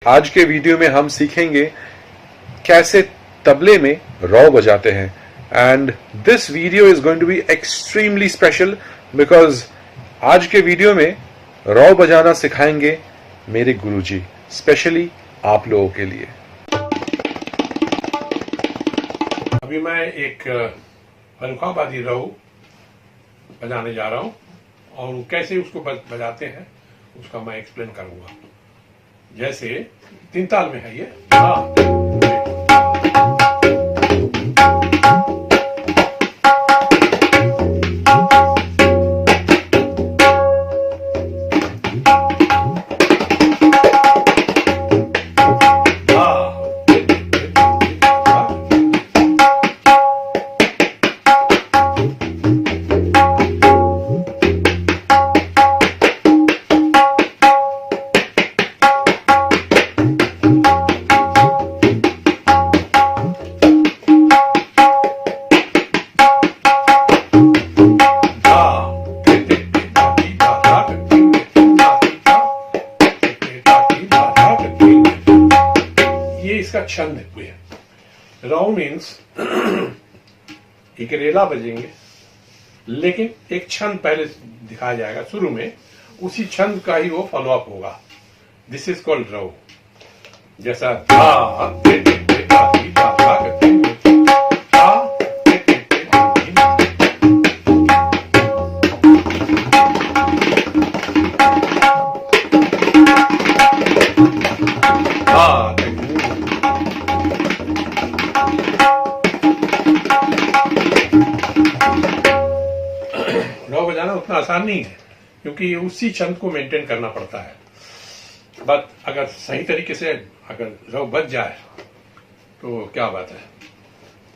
आज के वीडियो में हम सीखेंगे कैसे तबले में रॉ बजाते हैं and this video is going to be extremely special because आज के वीडियो में रॉ बजाना सिखाएंगे मेरे गुरुजी, स्पेशली आप लोगों के लिए। अभी मैं एक फर्रुखाबादी रॉ बजाने जा रहा हूँ और कैसे उसको बजाते हैं उसका मैं एक्सप्लेन करूंगा। जैसे 3 ताल में है ये। इसका छंद है। रॉ मीन्स एक रेला बजेंगे, लेकिन एक छंद पहले दिखाया जाएगा शुरू में, उसी छंद का ही वो फॉलो अप होगा। This is called raw. जैसा रॉ बजाना उतना आसान नहीं है क्योंकि उसी छंद को मेंटेन करना पड़ता है। बट अगर सही तरीके से अगर रॉ बज जाए तो क्या बात है।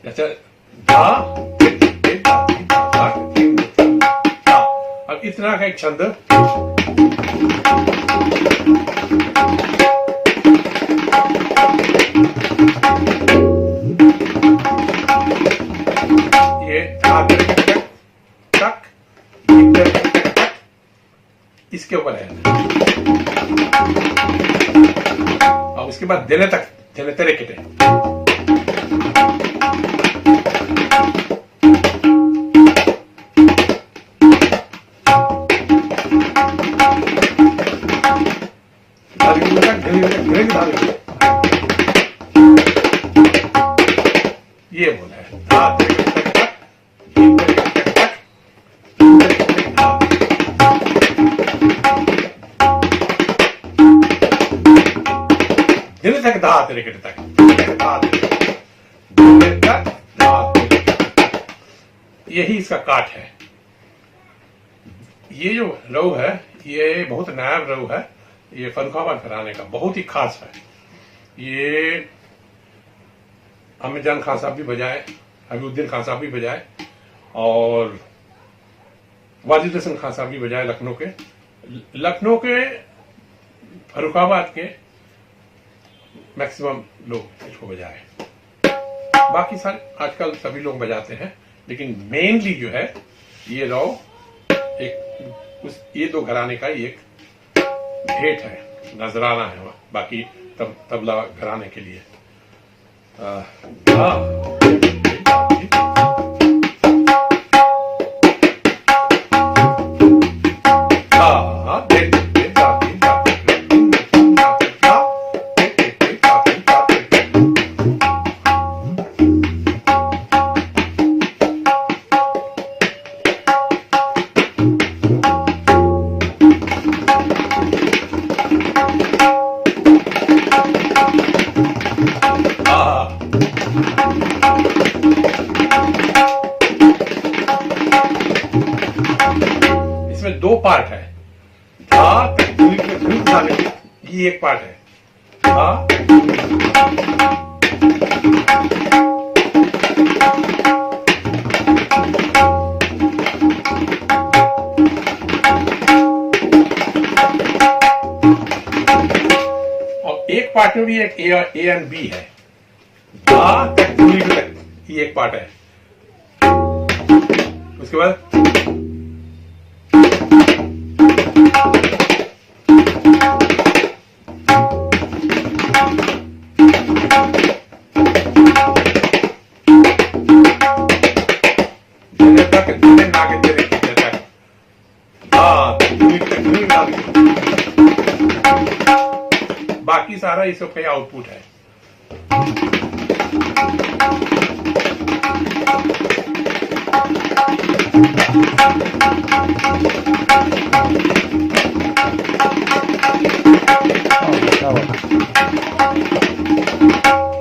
जैसे अब इतना का एक छंद, इसके ऊपर है और उसके बाद देने तक देने तेरे किटे। ये बोला है दिल तक धा तेरे किट तक यही इसका काट है। ये जो रॉ है ये बहुत नायाब रॉ है। ये फर्रुखाबाद घराने का बहुत ही खास है। ये अमीर जान खान साहब भी बजाए, हबीबुद्दीन खान साहब भी बजाए और वाजिद हसन खान साहब भी बजाए। लखनऊ के फर्रुखाबाद के मैक्सिमम लोग इसको बजाए। बाकी सारे आजकल सभी लोग बजाते हैं, लेकिन मेनली जो है ये रॉ ये 2 घराने का ही एक भेंट है, नजराना है। बाकी तबला घराने के लिए इसमें 2 पार्ट है। ये एक पार्ट है। और एक पार्ट में भी एक ए एंड बी है। ये एक पार्ट है। उसके बाद बाकी सारा इस सबका आउटपुट है।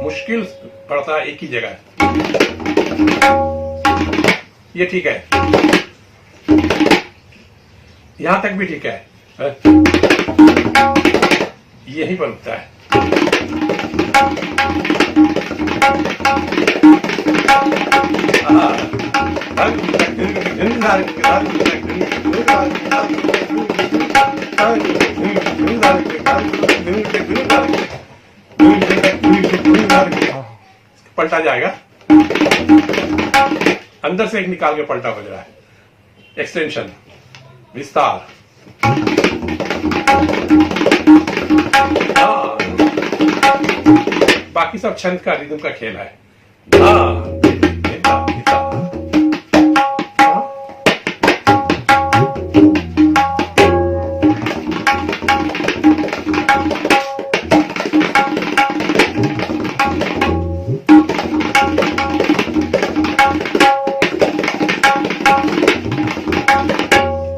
मुश्किल पड़ता है एक ही जगह। ये ठीक है, यहां तक भी ठीक है, यही पर रुकता है। पलटा जाएगा, अंदर से एक निकाल के पलटा बज रहा है। एक्सटेंशन, विस्तार। बाकी सब छंद का, रिदम का खेल है।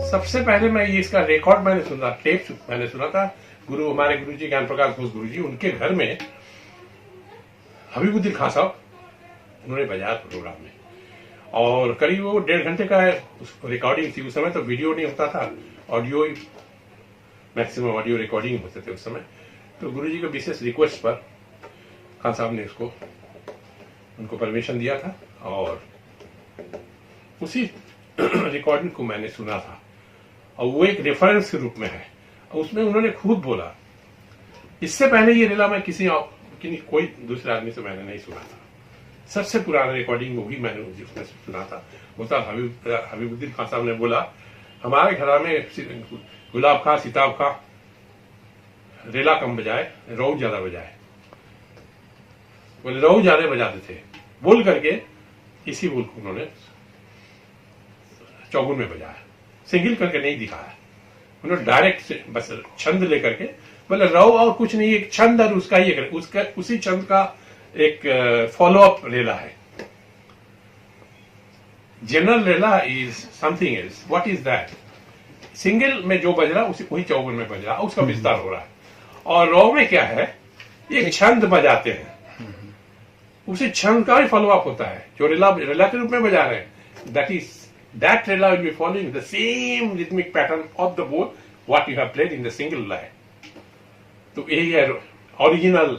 सबसे पहले मैं ये इसका रिकॉर्ड मैंने सुना, टेप मैंने सुना था हमारे गुरुजी ज्ञान प्रकाश घोष गुरुजी, उनके घर में हबीबुद्दीन खान साहब उन्होंने बजाया प्रोग्राम में, और करीब वो 1.5 घंटे का रिकॉर्डिंग थी। उस समय तो वीडियो नहीं होता था, ऑडियो, मैक्सिमम ऑडियो रिकॉर्डिंग होते थे उस समय। तो गुरुजी के विशेष रिक्वेस्ट पर खान साहब ने उनको परमिशन दिया था, और उसी रिकॉर्डिंग को मैंने सुना था, और वो एक रेफरेंस के रूप में है। उसमें उन्होंने खुद बोला, इससे पहले ये रिला मैं कोई दूसरे आदमी से मैंने नहीं सुना था। सबसे पुराना रिकॉर्डिंग वो ही मैंने उसमें सुना था। बोलता हबीबुद्दीन खान साहब ने बोला, हमारे घर में गुलाब खां, सिताब खां रेला कम बजाए, रऊ ज्यादा बजाए। बोले रऊ ज्यादा बजाते थे, बोल करके इसी बोल को उन्होंने चौगुन में बजाया, सिंगल करके नहीं दिखाया। उन्होंने डायरेक्ट बस छंद लेकर के बोले रऊ और कुछ नहीं, एक छंद और उसका ही उसी छंद का एक फॉलो अप रेला है। जनरल रेला is something else. What is that? Single में जो बज रहा वही चौगुन में बज रहा, उसका विस्तार हो रहा है। और रऊ में क्या है, एक छंद बजाते हैं, उसी छंद का ही फॉलो अप होता है। जो रेला के रूप में बजा रहे हैं, that rela will be following the same rhythmic pattern of the both what you have played in the single line. तो यही है ओरिजिनल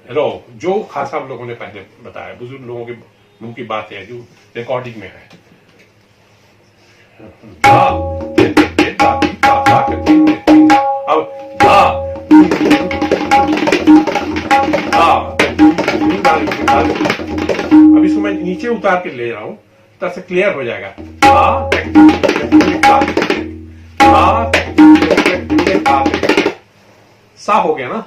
रो, जो खास आप लोगों ने पहले बताया, बुजुर्ग लोगों के मुंह की बात है, जो रिकॉर्डिंग में है। अब इसको मैं नीचे उतार के ले रहा हूं, तब से क्लियर हो जाएगा। सा हो गया ना,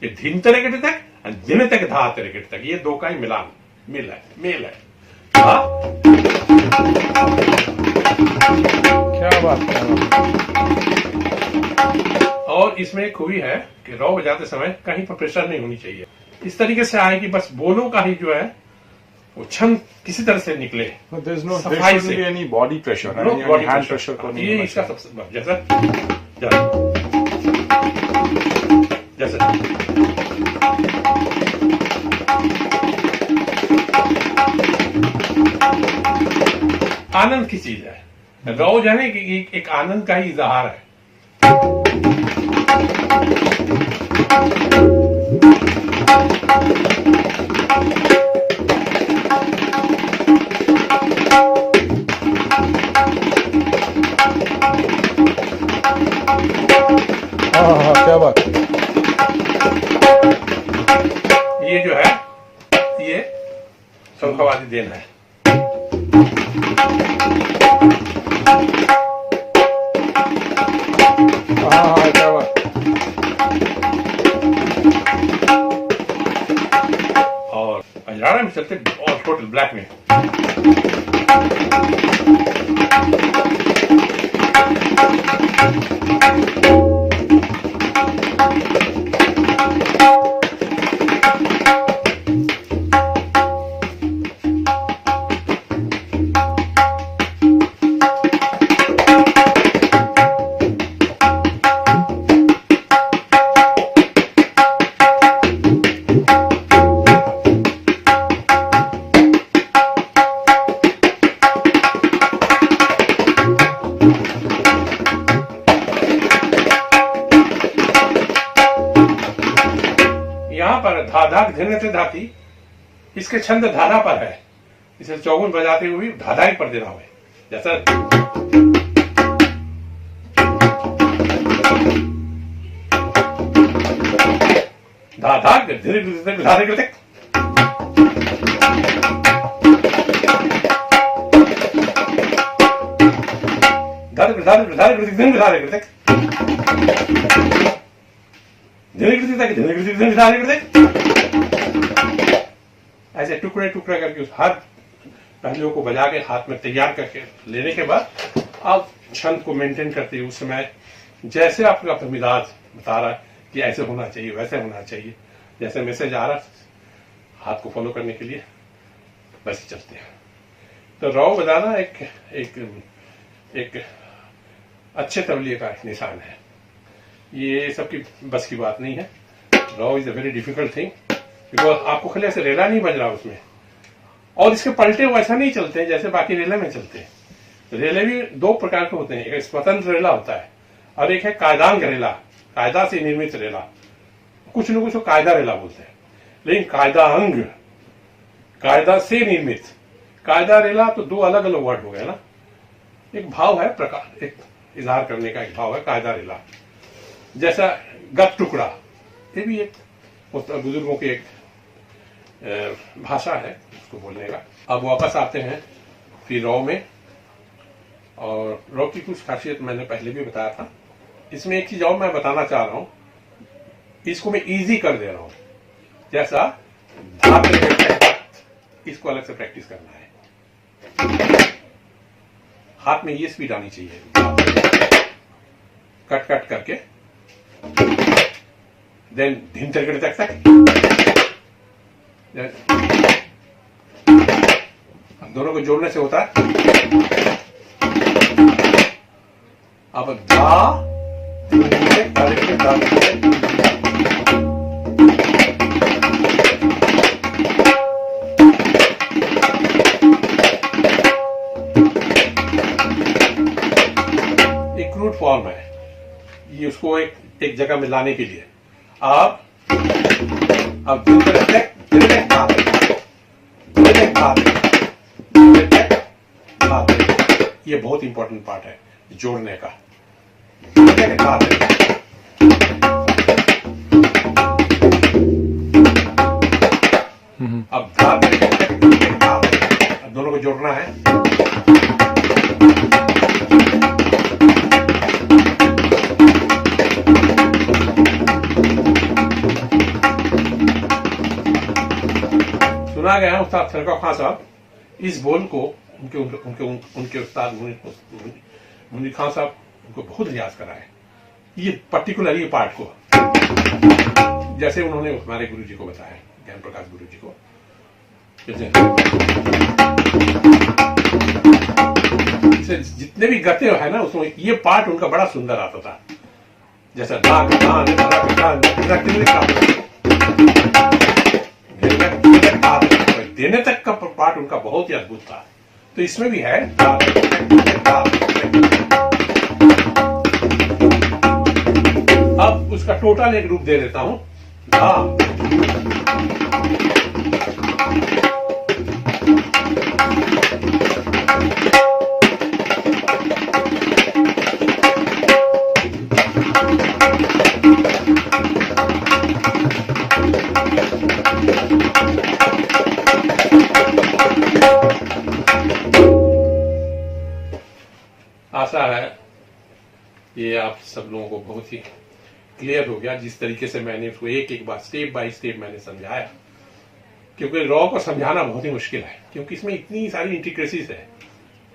ये धिन तरीके तक, दिन तक धा तरीके तक, ये दो का ही मेल है। क्या बात है। और इसमें एक खूबी है कि रौ बजाते समय कहीं पर प्रेशर नहीं होनी चाहिए। इस तरीके से आए कि बस बोलों का ही जो है वो छंद किसी तरह से निकले, सफाई से। Any body pressure, hand pressure को नहीं। ये इसका सबसे जैसा आनंद की चीज है। रौ जाने कि एक आनंद का ही इजहार है। क्या बात। ये जो है ये शंखवादी देन है। हाँ क्या बात। और अजराना में चलते और टोटल ब्लैक में। यहाँ पर धाधा घृणित धाती, इसके छंद धाधा पर है। इसे चौगुन बजाते हुए धाधा ही पर देना हुए, जैसा धाधा धीरे धीरे धारे करते धारे धारे धारे करते धारे करते ऐसे टुकड़े टुकड़े करके उस हाथ पहलुओं को बजा के हाथ में तैयार करके लेने के बाद आप छंद को मेंटेन करते हैं। उस समय जैसे आपका मिजाज बता रहा है कि ऐसे होना चाहिए वैसे होना चाहिए, जैसे मैसेज आ रहा है हाथ को फॉलो करने के लिए वैसे चलते हैं। तो रौ बजाना एक अच्छे तबलिये का एक निशान है। ये सबकी बस की बात नहीं है। Raw is a very difficult thing because आपको खाली ऐसे रेला नहीं बज रहा उसमें, और इसके पलटे वैसा नहीं चलते हैं जैसे बाकी रेले में चलते हैं। रेले भी दो प्रकार के होते हैं, एक स्वतंत्र रेला होता है और एक है कायदांग रेला, कायदा से निर्मित रेला। कुछ लोग उसको कायदा रेला बोलते हैं, लेकिन कायदांग कायदा से निर्मित, कायदा रेला तो दो अलग अलग वर्ड हो गए ना। एक भाव है, प्रकार एक इजहार करने का एक भाव है कायदा रेला। जैसा गत टुकड़ा, ये भी एक बुजुर्गों की एक भाषा है उसको बोलने का। अब वापस आते हैं फिर रॉ में, और रॉ की कुछ खासियत मैंने पहले भी बताया था। इसमें एक चीज और मैं बताना चाह रहा हूं, इसको मैं इजी कर दे रहा हूं। जैसा इसको अलग से प्रैक्टिस करना है, हाथ में ये स्पीड आनी चाहिए, कट कट करके देन धिन तक तक दोनों को जोड़ने से होता है। अब धा एक क्रूड फॉर्म है ये, उसको एक जगह में लाने के लिए आप ये बहुत इंपॉर्टेंट पार्ट है जोड़ने का। अब दोनों को जोड़ना है। सुना गया है उस्ताद सरका खान साहब इस बोल को उनके उस्ताद मुनीर खान साहब उनको बहुत रियाज कराए, ये पर्टिकुलर ये पार्ट को, जैसे उन्होंने हमारे गुरुजी को बताया, ज्ञान प्रकाश गुरुजी को। जैसे जितने भी गते है ना उसमें ये पार्ट उनका बड़ा सुंदर आता था। जैसा देने तक का पार्ट उनका बहुत ही अद्भुत था। तो इसमें भी है। अब उसका टोटल एक रूप दे देता हूं। आप सब लोगों को बहुत ही क्लियर हो गया जिस तरीके से मैंने उसको एक एक बार स्टेप बाय स्टेप मैंने समझाया, क्योंकि रॉ को समझाना बहुत ही मुश्किल है, क्योंकि इसमें इतनी सारी इंटीग्रेसीज है,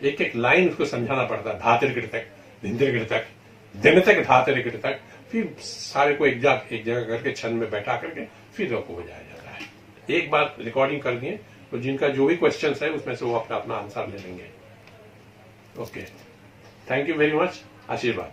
एक एक लाइन उसको समझाना पड़ता है, धातरिक तक, धिंदरिक तक, दिन तक, धातरिक तक, फिर सारे को एक जगह करके छंद में बैठा करके फिर रॉ को बजाया जाता है। एक बार रिकॉर्डिंग कर दिए तो जिनका जो भी क्वेश्चंस है उसमें से वो अपना अपना आंसर ले लेंगे। Okay, thank you very much, आशीर्वाद।